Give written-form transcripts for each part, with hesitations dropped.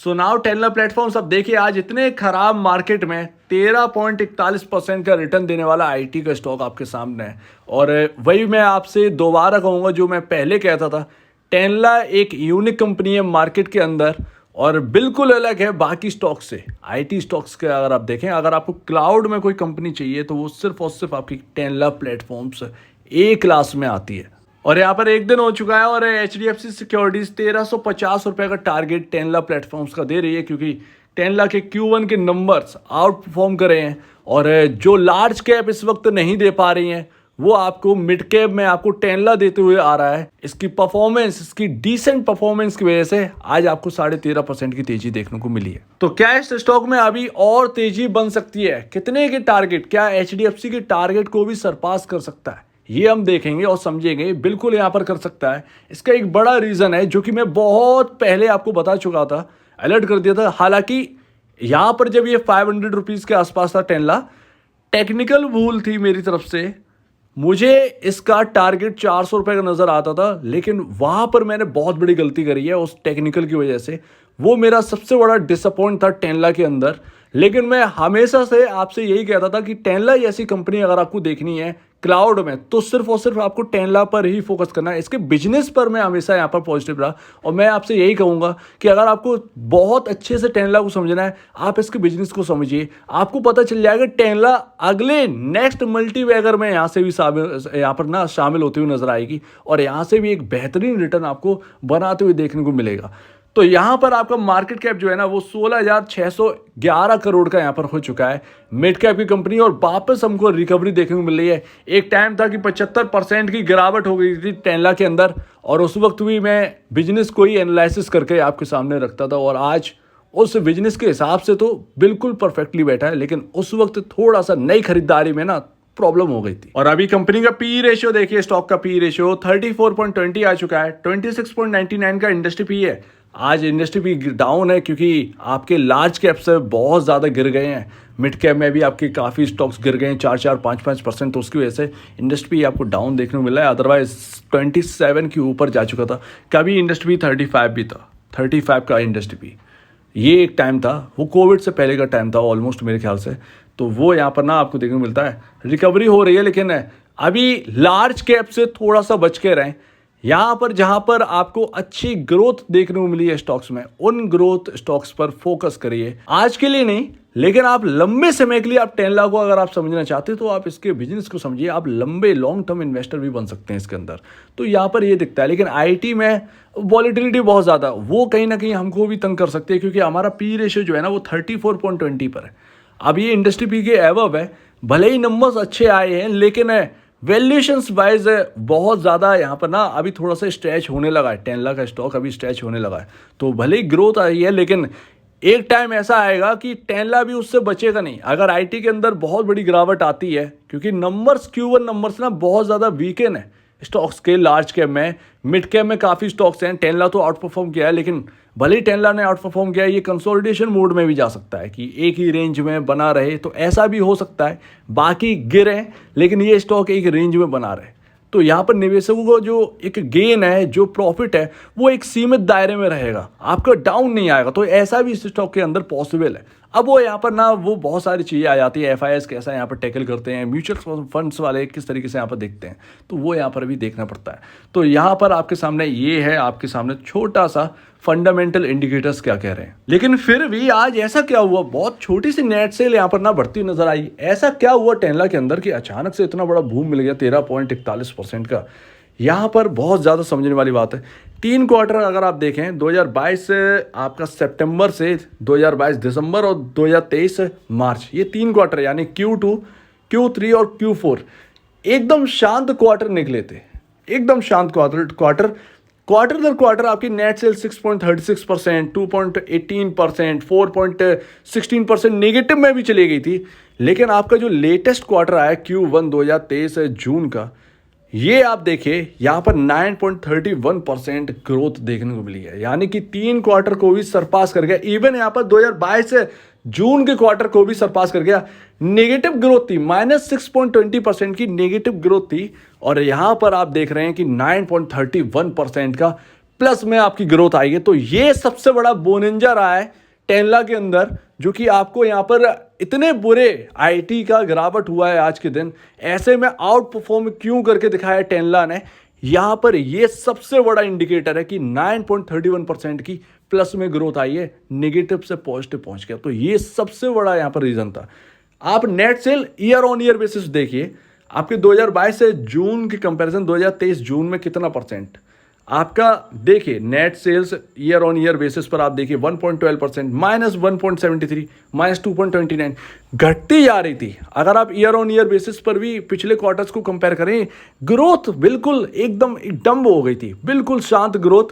So now टेल्ला platforms, अब देखिए आज इतने खराब मार्केट में 13.41% का रिटर्न देने वाला आईटी का स्टॉक आपके सामने है। और वही मैं आपसे दोबारा कहूँगा जो मैं पहले कहता था, टेल्ला एक यूनिक कंपनी है मार्केट के अंदर और बिल्कुल अलग है बाकी स्टॉक से। आईटी स्टॉक्स के अगर आप देखें, अगर आपको क्लाउड में कोई कंपनी चाहिए तो वो सिर्फ और सिर्फ आपकी टेल्ला प्लेटफॉर्म्स ए क्लास में आती है। और यहाँ पर एक दिन हो चुका है और HDFC सिक्योरिटीज 1350 रुपये का टारगेट टेल्ला प्लेटफॉर्म्स का दे रही है, क्योंकि टेल्ला के Q1 के नंबर्स आउट परफॉर्म कर रहे हैं। और जो लार्ज कैप इस वक्त नहीं दे पा रही हैं वो आपको मिड कैप में आपको टेल्ला देते हुए आ रहा है। इसकी परफॉर्मेंस, इसकी डिसेंट परफॉर्मेंस की वजह से आज आपको 13.5% की तेजी देखने को मिली है। तो क्या इस स्टॉक में अभी और तेजी बन सकती है? कितने के टारगेट, क्या HDFC के टारगेट को भी सरपास कर सकता है? ये हम देखेंगे और समझेंगे। बिल्कुल यहाँ पर कर सकता है। इसका एक बड़ा रीजन है जो कि मैं बहुत पहले आपको बता चुका था, अलर्ट कर दिया था। हालांकि यहाँ पर जब ये 500 रुपीज़ के आसपास था टेल्ला, टेक्निकल भूल थी मेरी तरफ से, मुझे इसका टारगेट 400 रुपये का नज़र आता था, लेकिन वहाँ पर मैंने बहुत बड़ी गलती करी है उस टेक्निकल की वजह से। वो मेरा सबसे बड़ा डिसअपॉइंट था टेल्ला के अंदर। लेकिन मैं हमेशा से आपसे यही कहता था कि टेल्ला जैसी कंपनी अगर आपको देखनी है क्लाउड में तो सिर्फ और सिर्फ आपको टेल्ला पर ही फोकस करना है। इसके बिजनेस पर मैं हमेशा यहाँ पर पॉजिटिव रहा और मैं आपसे यही कहूँगा कि अगर आपको बहुत अच्छे से टेल्ला को समझना है, आप इसके बिजनेस को समझिए। आपको पता चल जाएगा टेल्ला अगले नेक्स्ट मल्टीबैगर में यहाँ से भी यहाँ पर शामिल होती हुई नजर आएगी और यहाँ से भी एक बेहतरीन रिटर्न आपको बनाते हुए देखने को मिलेगा। तो यहाँ पर आपका मार्केट कैप जो है ना वो 16,611 करोड़ का यहाँ पर हो चुका है, मिड कैप की कंपनी। और वापस हमको रिकवरी देखने को मिल रही है। एक टाइम था कि 75% की गिरावट हो गई थी टेल्ला के अंदर और उस वक्त भी मैं बिजनेस को ही एनालिसिस करके आपके सामने रखता था और आज उस बिजनेस के हिसाब से तो बिल्कुल परफेक्टली बैठा है। लेकिन उस वक्त थोड़ा सा नई खरीदारी में ना प्रॉब्लम हो गई थी। और अभी कंपनी का पी रेशियो देखिए, स्टॉक का पी रेशियो 34.20 आ चुका है। 26.99 का इंडस्ट्री पी है। आज इंडस्ट्री भी डाउन है क्योंकि आपके लार्ज कैप से बहुत ज़्यादा गिर गए हैं। मिड कैप में भी आपके काफ़ी स्टॉक्स गिर गए हैं 4-4, 5-5%। तो उसकी वजह से इंडस्ट्री आपको डाउन देखने को मिला है। अदरवाइज 27 के ऊपर जा चुका था। कभी इंडस्ट्री 35 भी था, 35 का इंडस्ट्री भी। ये एक टाइम था, वो कोविड से पहले का टाइम था ऑलमोस्ट मेरे ख्याल से। तो वो यहाँ पर ना आपको देखने को मिलता है। रिकवरी हो रही है लेकिन अभी लार्ज कैप से थोड़ा सा बच के रहें। यहाँ पर जहाँ पर आपको अच्छी ग्रोथ देखने को मिली है स्टॉक्स में, उन ग्रोथ स्टॉक्स पर फोकस करिए। आज के लिए नहीं, लेकिन आप लंबे समय के लिए आप टेल्ला को अगर आप समझना चाहते हैं तो आप इसके बिजनेस को समझिए। आप लंबे लॉन्ग टर्म इन्वेस्टर भी बन सकते हैं इसके अंदर। तो यहाँ पर ये दिखता है। लेकिन आईटी में वॉलीटिलिटी बहुत ज़्यादा, वो कहीं ना कहीं हमको भी तंग कर सकती है क्योंकि हमारा पी रेशियो जो है ना वो 34.20 पर है। अब ये इंडस्ट्री पी के एबव है। भले ही नंबर्स अच्छे आए हैं लेकिन वैल्यूएशंस वाइज बहुत ज़्यादा यहाँ पर ना अभी थोड़ा सा स्ट्रेच होने लगा है। टेल्ला का स्टॉक अभी स्ट्रेच होने लगा है। तो भले ही ग्रोथ आई है लेकिन एक टाइम ऐसा आएगा कि टेल्ला भी उससे बचेगा नहीं अगर आईटी के अंदर बहुत बड़ी गिरावट आती है, क्योंकि नंबर्स Q1 नंबर्स ना बहुत ज़्यादा वीकेन है स्टॉक्स के। लार्ज कैप में, मिड कैप में काफ़ी स्टॉक्स हैं। टेल्ला तो आउट परफॉर्म किया है, लेकिन भले ही टेल्ला ने आउट परफॉर्म किया है, ये कंसोलिडेशन मोड में भी जा सकता है कि एक ही रेंज में बना रहे। तो ऐसा भी हो सकता है, बाकी गिरे लेकिन ये स्टॉक एक रेंज में बना रहे। तो यहाँ पर निवेशकों को जो एक गेन है, जो प्रॉफिट है, वो एक सीमित दायरे में रहेगा, आपका डाउन नहीं आएगा। तो ऐसा भी इस स्टॉक के अंदर पॉसिबल है। अब वो यहाँ पर ना वो बहुत सारी चीज़ें आ जाती है। FIS कैसा यहाँ पर टैकल करते हैं, म्यूचुअल फंड्स वाले किस तरीके से यहाँ पर देखते हैं, तो वो यहाँ पर भी देखना पड़ता है। तो यहाँ पर आपके सामने ये है, आपके सामने छोटा सा फंडामेंटल इंडिकेटर्स क्या कह रहे हैं। लेकिन फिर भी आज ऐसा क्या हुआ, बहुत छोटी सी नेट सेल यहाँ पर ना बढ़ती हुई नजर आई। ऐसा क्या हुआ टेल्ला के अंदर कि अचानक से इतना बड़ा बूम मिल गया 13.41% का। यहाँ पर बहुत ज़्यादा समझने वाली बात है। 3 क्वार्टर अगर आप देखें 2022 से आपका सितंबर से 2022 दिसंबर और 2023 मार्च, ये 3 क्वार्टर यानी Q2, Q3 और Q4 एकदम शांत क्वार्टर निकले थे। एकदम शांत क्वार्टर दर क्वार्टर आपकी नेट सेल 6.36%, 2.18%, 4.16% नेगेटिव में भी चली गई थी। लेकिन आपका जो लेटेस्ट क्वार्टर आया Q1 2023 जून का, ये आप देखिए यहाँ पर 9.31% ग्रोथ देखने को मिली है, यानी कि 3 क्वार्टर को भी सरपास कर गया। इवन यहाँ पर 2022 से जून के क्वार्टर को भी सरपास कर गया। नेगेटिव ग्रोथ थी, -6.20% की नेगेटिव ग्रोथ थी और यहाँ पर आप देख रहे हैं कि 9.31% का प्लस में आपकी ग्रोथ आई है। तो ये सबसे बड़ा बोनिंजा रहा है टेनला के अंदर, जो कि आपको यहाँ पर इतने बुरे आईटी का गिरावट हुआ है आज के दिन, ऐसे में आउट परफॉर्म क्यों करके दिखाया टेनला ने। यहाँ पर ये सबसे बड़ा इंडिकेटर है कि 9.31% की प्लस में ग्रोथ आई है, नेगेटिव से पॉजिटिव पहुंच गया। तो ये सबसे बड़ा यहाँ पर रीजन था। आप net cell year on year basis देखिए, आपके 2022 से जून की कंपैरिजन 2023 जून में कितना परसेंट आपका देखिए। Net sales year on year basis पर आप देखिए 1.12%, -1.73, -2.29 घटती जा रही थी। अगर आप ईयर ऑन ईयर बेसिस पर भी पिछले क्वार्टर्स को कंपेयर करें, ग्रोथ बिल्कुल एकदम डंब हो गई थी, बिल्कुल शांत ग्रोथ,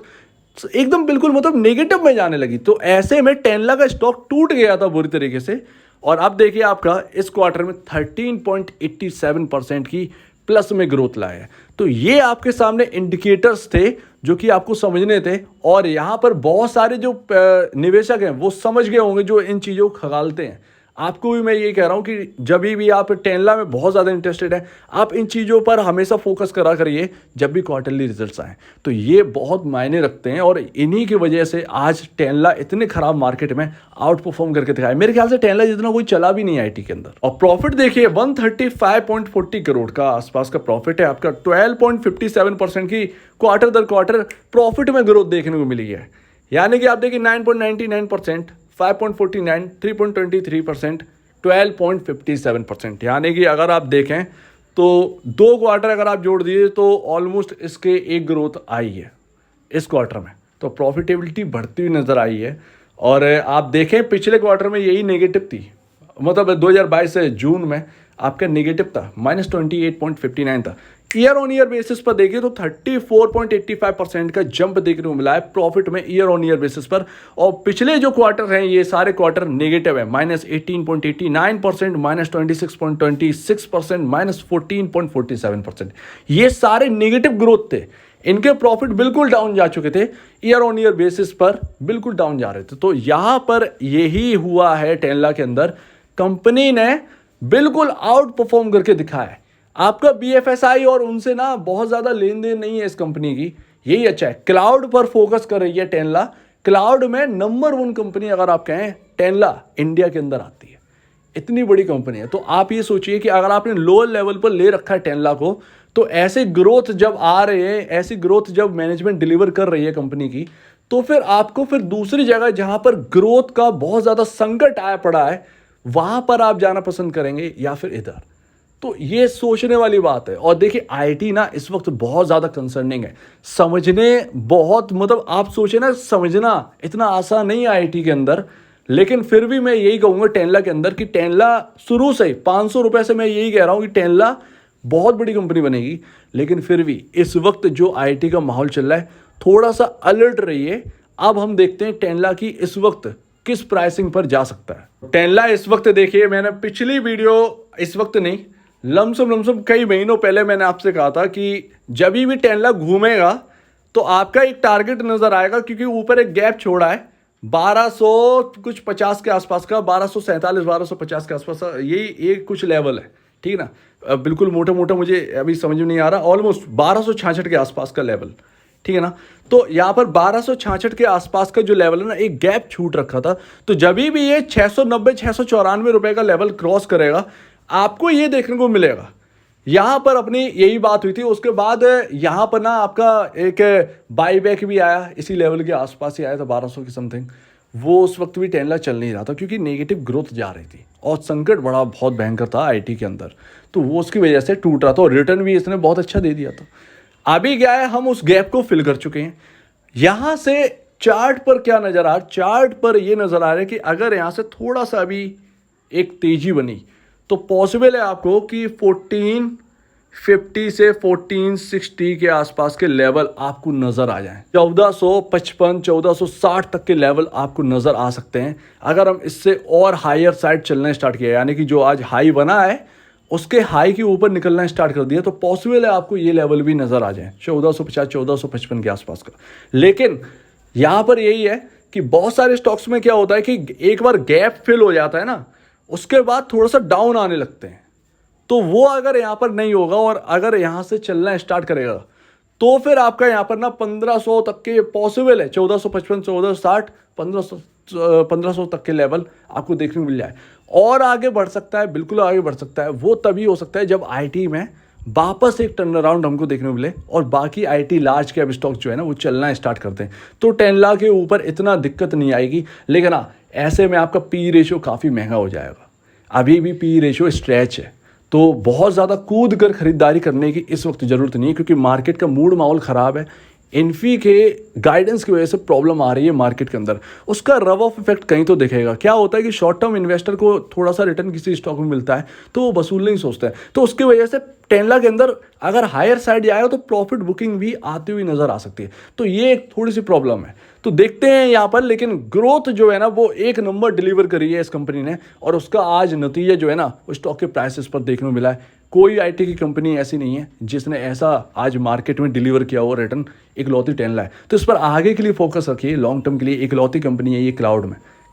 एकदम बिल्कुल मतलब नेगेटिव में जाने लगी। तो ऐसे में टेनला का स्टॉक टूट गया था बुरी तरीके से। और अब देखिए आपका इस क्वार्टर में 13.87% की प्लस में ग्रोथ लाया है। तो ये आपके सामने इंडिकेटर्स थे जो कि आपको समझने थे, और यहां पर बहुत सारे जो निवेशक हैं वो समझ गए होंगे जो इन चीज़ों को खगालते हैं। आपको भी मैं ये कह रहा हूं कि जब भी आप टेनला में बहुत ज़्यादा इंटरेस्टेड हैं, आप इन चीज़ों पर हमेशा फोकस करा करिए जब भी क्वार्टरली रिजल्ट्स आए। तो ये बहुत मायने रखते हैं, और इन्हीं की वजह से आज टेनला इतने खराब मार्केट में आउट परफॉर्म करके दिखाया। मेरे ख्याल से टेनला जितना कोई चला भी नहीं आईटी के अंदर। और प्रॉफिट देखिए 135.40 करोड़ का आसपास का प्रॉफिट है आपका। 12.57% की क्वार्टर दर क्वार्टर प्रॉफिट में ग्रोथ देखने को मिली है। यानी कि आप देखिए 9.99%, 5.49, 3.23%, 12.57%। यानी कि अगर आप देखें तो 2 क्वार्टर अगर आप जोड़ दीजिए तो ऑलमोस्ट इसके एक ग्रोथ आई है इस क्वार्टर में। तो प्रॉफिटेबिलिटी बढ़ती हुई नजर आई है। और आप देखें पिछले क्वार्टर में यही नेगेटिव थी, मतलब 2022 से जून में आपका नेगेटिव था, -28.59 था। ईयर ऑन ईयर बेसिस पर देखिए तो 34.85% का जंप देखने को मिला है प्रॉफिट में ईयर ऑन ईयर बेसिस पर। और पिछले जो क्वार्टर हैं ये सारे क्वार्टर नेगेटिव है, -18.89%, -26.26%, -14.47%। ये सारे नेगेटिव ग्रोथ थे, इनके प्रॉफिट बिल्कुल डाउन जा चुके थे, ईयर ऑन ईयर बेसिस पर बिल्कुल डाउन जा रहे थे। तो यहां पर यही हुआ है टेनला के अंदर, कंपनी ने बिल्कुल आउट परफॉर्म करके दिखाया है। आपका बीएफएसआई और उनसे ना बहुत ज़्यादा लेन देन नहीं है इस कंपनी की, यही अच्छा है। क्लाउड पर फोकस कर रही है टेनला, क्लाउड में नंबर 1 कंपनी अगर आप कहें टेनला इंडिया के अंदर आती है, इतनी बड़ी कंपनी है। तो आप ये सोचिए कि अगर आपने लोअर लेवल पर ले रखा है टेनला को, तो ऐसे ग्रोथ जब आ रहे हैं, ऐसी ग्रोथ जब मैनेजमेंट डिलीवर कर रही है कंपनी की, तो फिर आपको फिर दूसरी जगह जहां पर ग्रोथ का बहुत ज़्यादा संकट आया पड़ा है वहां पर आप जाना पसंद करेंगे या फिर इधर। तो ये सोचने वाली बात है। और देखिए आईटी ना इस वक्त बहुत ज़्यादा कंसर्निंग है, समझने बहुत, मतलब आप सोचे ना, समझना इतना आसान नहीं है आईटी के अंदर। लेकिन फिर भी मैं यही कहूँगा टेनला के अंदर कि टेनला शुरू से ही 500 रुपये से मैं यही कह रहा हूँ कि टेनला बहुत बड़ी कंपनी बनेगी। लेकिन फिर भी इस वक्त जो आईटी का माहौल चल रहा है, थोड़ा सा अलर्ट रहिए। अब हम देखते हैं टेनला की इस वक्त किस प्राइसिंग पर जा सकता है। टेनला इस वक्त देखिए, मैंने पिछली वीडियो, इस वक्त नहीं, लमसम कई महीनों पहले मैंने आपसे कहा था कि जब भी टेनला घूमेगा तो आपका एक टारगेट नजर आएगा, क्योंकि ऊपर एक गैप छोड़ा है 1250 के आसपास का, 1247 1250 के आसपास, यही एक कुछ लेवल है, ठीक है ना। बिल्कुल मोटा मोटा मुझे अभी समझ में नहीं आ रहा, ऑलमोस्ट 1266 के आसपास का लेवल, ठीक है ना। तो यहाँ पर 1266 के आसपास का जो लेवल है ना, एक गैप छूट रखा था। तो जब भी ये 690 694 रुपए का लेवल क्रॉस करेगा, आपको ये देखने को मिलेगा। यहां पर अपनी यही बात हुई थी, उसके बाद यहां पर ना आपका एक बाई बैक भी आया, इसी लेवल के आसपास ही आया था 1200 की समथिंग। वो उस वक्त भी टेनला चल नहीं रहा था, क्योंकि नेगेटिव ग्रोथ जा रही थी और संकट बड़ा बहुत भयंकर था आईटी के अंदर। तो वो उसकी वजह से टूट रहा था, और रिटर्न भी इसने बहुत अच्छा दे दिया था। अभी क्या है, हम उस गैप को फिल कर चुके हैं। यहां से चार्ट पर क्या नजर आ रहा है, चार्ट पर ये नजर आ रहा है कि अगर यहां से थोड़ा सा अभी एक तेजी बनी तो पॉसिबल है आपको कि 1450 से 1460 के आसपास के लेवल आपको नजर आ जाएं। 1455 1460 तक के लेवल आपको नजर आ सकते हैं अगर हम इससे और हायर साइड चलना स्टार्ट किया, यानी कि जो आज हाई बना है उसके हाई के ऊपर निकलना स्टार्ट कर दिया, तो पॉसिबल है आपको ये लेवल भी नजर आ जाए 1450 1455 के आसपास का। लेकिन यहां पर यही है कि बहुत सारे स्टॉक्स में क्या होता है कि एक बार गैप फिल हो जाता है ना, उसके बाद थोड़ा सा डाउन आने लगते हैं। तो वो अगर यहां पर नहीं होगा और अगर यहां से चलना स्टार्ट करेगा तो फिर आपका यहाँ पर ना 1500 तक के पॉसिबल है, 1455, 1460, 1500 तक के लेवल आपको देखने को मिल जाए। और आगे बढ़ सकता है, बिल्कुल आगे बढ़ सकता है। वो तभी हो सकता है जब आईटी में वापस एक टर्न अराउंड हमको देखने को मिले और बाकी आईटी लार्ज कैप स्टॉक जो है ना वो चलना स्टार्ट करते हैं, तो 10 लाख के ऊपर इतना दिक्कत नहीं आएगी। लेकिन हाँ, ऐसे में आपका पी रेशियो काफ़ी महंगा हो जाएगा। अभी भी पी रेशियो स्ट्रेच है, तो बहुत ज़्यादा कूद कर खरीदारी करने की इस वक्त ज़रूरत नहीं है, क्योंकि मार्केट का मूड माहौल ख़राब है। इन्फी के गाइडेंस की वजह से प्रॉब्लम आ रही है मार्केट के अंदर। उसका रब ऑफ इफेक्ट कहीं तो दिखेगा। क्या होता है कि शॉर्ट टर्म इन्वेस्टर को थोड़ा सा रिटर्न किसी स्टॉक में मिलता है तो वो वसूल नहीं सोचता है, तो उसकी वजह से 10 लाख के अंदर अगर हायर साइड जाएगा तो प्रॉफिट बुकिंग भी आती हुई नजर आ सकती है। तो ये एक थोड़ी सी प्रॉब्लम है, तो देखते हैं यहाँ पर। लेकिन ग्रोथ जो है ना वो एक नंबर डिलीवर करी है इस कंपनी ने, और उसका आज नतीजा जो है ना वो स्टॉक के प्राइसेस पर देखने को मिला है। कोई आईटी की कंपनी ऐसी नहीं है जिसने ऐसा आज मार्केट में डिलीवर किया हो रिटर्न, इकलौती 10 लाख। तो इस पर आगे के लिए फोकस रखिए, लॉन्ग टर्म के लिए इकलौती कंपनी है ये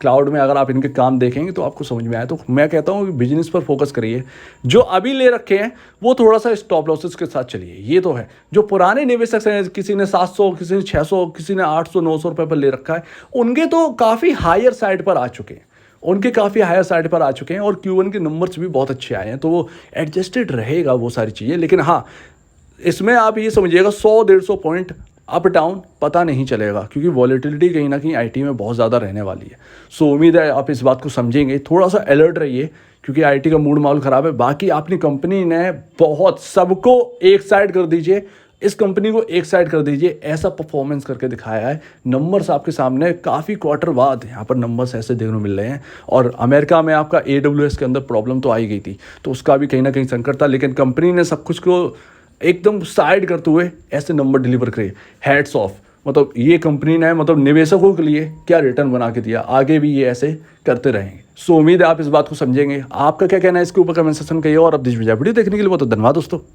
क्लाउड में अगर आप इनके काम देखेंगे तो आपको समझ में आए। तो मैं कहता हूँ बिजनेस पर फोकस करिए। जो अभी ले रखे हैं वो थोड़ा सा स्टॉप लॉसेस के साथ चलिए, ये तो है। जो पुराने निवेशक हैं, किसी ने 700, किसी ने 600, किसी ने 800, 900 रुपये पर ले रखा है, उनके तो काफ़ी हायर साइड पर आ चुके हैं, आ चुके हैं। और Q1 के नंबर्स भी बहुत अच्छे आए हैं, तो वो एडजस्टेड रहेगा वो सारी चीज़ें। लेकिन हाँ, इसमें आप ये समझिएगा 100-150 पॉइंट अप डाउन पता नहीं चलेगा, क्योंकि वॉलेटिलिटी कहीं ना कहीं आईटी में बहुत ज़्यादा रहने वाली है। सो उम्मीद है आप इस बात को समझेंगे, थोड़ा सा अलर्ट रहिए, क्योंकि आईटी का मूड माहौल ख़राब है। बाकी अपनी कंपनी ने बहुत सबको एक साइड कर दीजिए, इस कंपनी को एक साइड कर दीजिए, ऐसा परफॉर्मेंस करके दिखाया है। नंबर्स आपके सामने काफ़ी क्वार्टर बाद यहाँ पर नंबर्स ऐसे देखने को मिल रहे हैं। और अमेरिका में आपका AWS के अंदर प्रॉब्लम तो आई गई थी, तो उसका भी कहीं ना कहीं संकट था, लेकिन कंपनी ने सब कुछ को एकदम साइड करते हुए ऐसे नंबर डिलीवर करे। हैट्स ऑफ, मतलब ये कंपनी ने मतलब निवेशकों के लिए क्या रिटर्न बना के दिया, आगे भी ये ऐसे करते रहेंगे। सो उम्मीद है आप इस बात को समझेंगे। आपका क्या कहना है इसके ऊपर कमेंट सेक्शन में कहिए। और अब वीडियो देखने के लिए बहुत धन्यवाद दोस्तों।